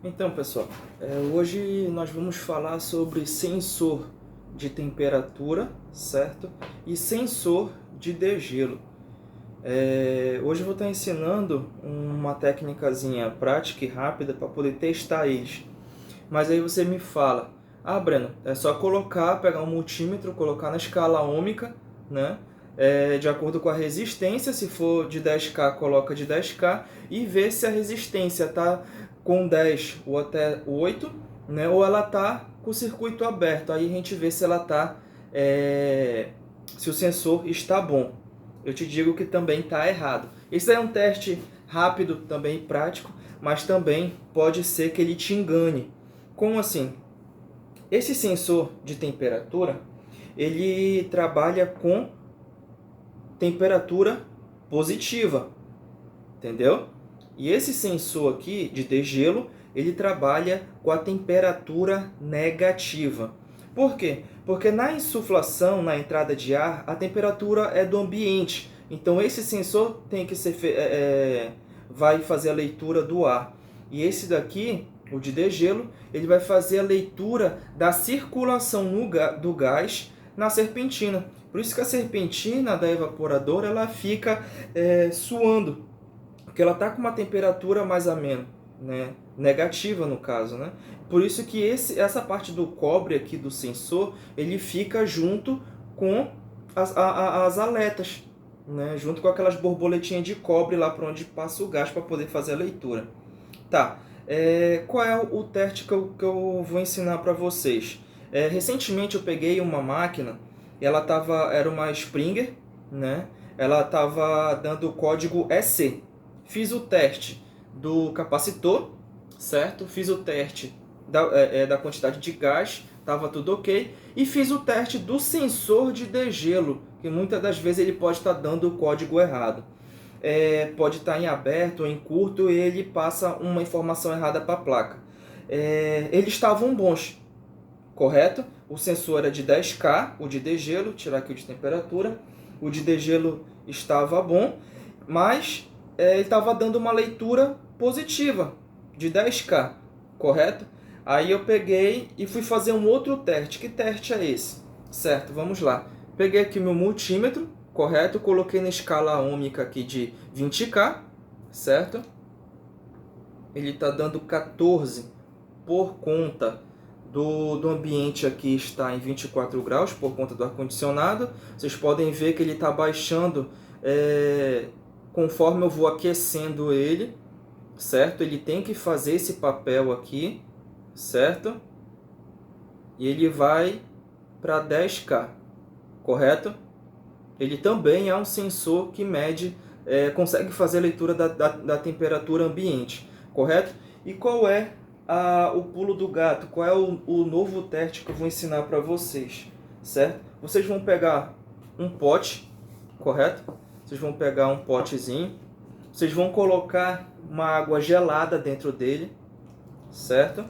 Então, pessoal, hoje nós vamos falar sobre sensor de temperatura, certo? E sensor de degelo. Hoje eu vou estar ensinando uma técnicazinha prática e rápida para poder testar eles. Mas aí você me fala, Breno, é só pegar um multímetro, colocar na escala ohmica, né? De acordo com a resistência, se for de 10K, coloca de 10K e ver se a resistência está com 10 ou até 8, né? Ou ela está com o circuito aberto. Aí a gente vê se ela tá, se o sensor está bom. Eu te digo que também está errado. Esse é um teste rápido, também prático, mas também pode ser que ele te engane. Como assim? Esse sensor de temperatura, ele trabalha com temperatura positiva, entendeu? E esse sensor aqui de degelo, ele trabalha com a temperatura negativa. Por quê? Porque na insuflação, na entrada de ar, a temperatura é do ambiente. Então esse sensor tem que ser vai fazer a leitura do ar. E esse daqui, o de degelo, ele vai fazer a leitura da circulação do gás na serpentina. Por isso que a serpentina da evaporadora ela fica suando, porque ela está com uma temperatura mais amena, né? Negativa no caso, né? Por isso que essa parte do cobre aqui do sensor, ele fica junto com as aletas, né? Junto com aquelas borboletinhas de cobre lá para onde passa o gás para poder fazer a leitura. Tá, qual é o teste que eu vou ensinar para vocês? Recentemente eu peguei uma máquina, era uma Springer, né? Ela estava dando o código EC. Fiz o teste do capacitor, certo? Fiz o teste da quantidade de gás, estava tudo ok. E fiz o teste do sensor de degelo, que muitas das vezes ele pode estar dando o código errado. Pode estar em aberto ou em curto e ele passa uma informação errada para a placa. Eles estavam bons, correto? O sensor era de 10K, o de degelo, tirar aqui o de temperatura. O de degelo estava bom, mas ele estava dando uma leitura positiva de 10K, correto? Aí eu peguei e fui fazer um outro teste. Que teste é esse? Certo, vamos lá. Peguei aqui meu multímetro, correto? Coloquei na escala ohmica aqui de 20K, certo? Ele está dando 14 por conta do ambiente aqui está em 24 graus, por conta do ar-condicionado. Vocês podem ver que ele está baixando conforme eu vou aquecendo ele, certo? Ele tem que fazer esse papel aqui, certo? E ele vai para 10K, correto? Ele também é um sensor que mede, consegue fazer a leitura da temperatura ambiente, correto? E qual é o pulo do gato? Qual é o novo teste que eu vou ensinar para vocês, certo? Vocês vão pegar um pote, correto? Vocês vão pegar um potezinho, vocês vão colocar uma água gelada dentro dele, certo?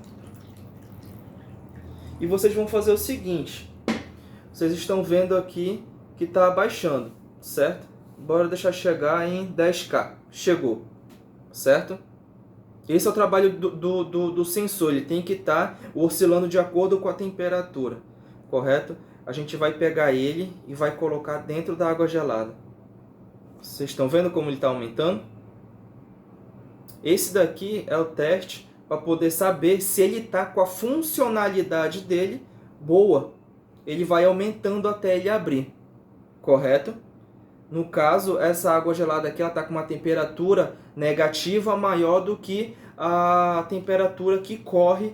E vocês vão fazer o seguinte, vocês estão vendo aqui que está abaixando, certo? Bora deixar chegar em 10K, chegou, certo? Esse é o trabalho do sensor, ele tem que estar oscilando de acordo com a temperatura, correto? A gente vai pegar ele e vai colocar dentro da água gelada. Vocês estão vendo como ele está aumentando? Esse daqui é o teste para poder saber se ele está com a funcionalidade dele boa. Ele vai aumentando até ele abrir, correto? No caso, essa água gelada aqui está com uma temperatura negativa maior do que a temperatura que corre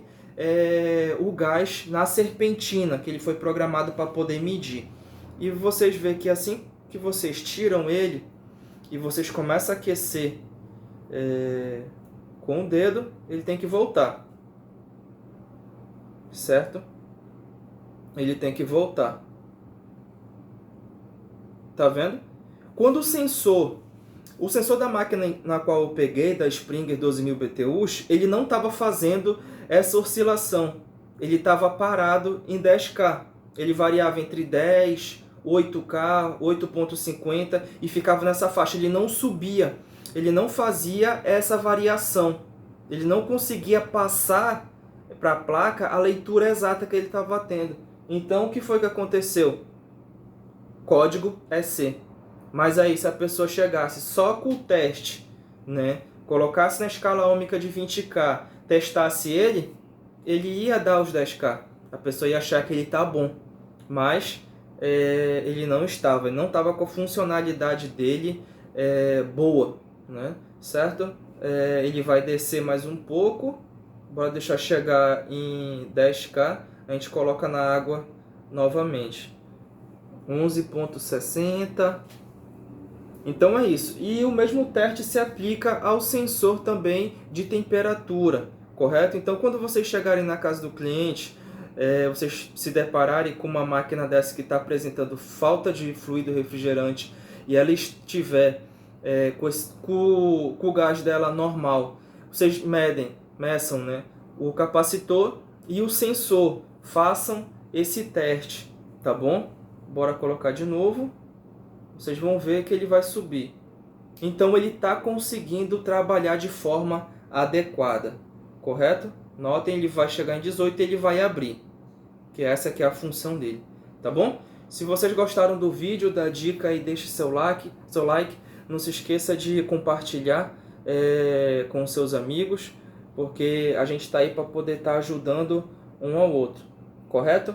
o gás na serpentina, que ele foi programado para poder medir. E vocês veem que assim que vocês tiram ele e vocês começam a aquecer com o dedo, ele tem que voltar, certo? Ele tem que voltar. Tá vendo? Quando o sensor da máquina na qual eu peguei, da Springer 12.000 BTUs, ele não estava fazendo essa oscilação. Ele estava parado em 10K. Ele variava entre 10, 8K, 8.50 e ficava nessa faixa. Ele não subia. Ele não fazia essa variação, Ele não conseguia passar para a placa a leitura exata que ele estava tendo. Então, o que foi que aconteceu? Código é C. Mas aí, se a pessoa chegasse só com o teste, né, colocasse na escala ômica de 20K, testasse ele ia dar os 10K. A pessoa ia achar que ele está bom. Mas ele não estava. Ele não estava com a funcionalidade dele boa, né? Certo? Ele vai descer mais um pouco. Bora deixar chegar em 10K. A gente coloca na água novamente. 11.60. Então é isso. E o mesmo teste se aplica ao sensor também de temperatura, correto? Então quando vocês chegarem na casa do cliente, vocês se depararem com uma máquina dessa que está apresentando falta de fluido refrigerante e ela estiver com o gás dela normal, vocês meçam, né, o capacitor e o sensor, façam esse teste, tá bom? Bora colocar de novo. Vocês vão ver que ele vai subir. Então ele está conseguindo trabalhar de forma adequada, correto? Notem, ele vai chegar em 18 e ele vai abrir, que essa que é a função dele, tá bom? Se vocês gostaram do vídeo, da dica aí, deixe seu like. Não se esqueça de compartilhar com seus amigos, porque a gente está aí para poder estar ajudando um ao outro, correto?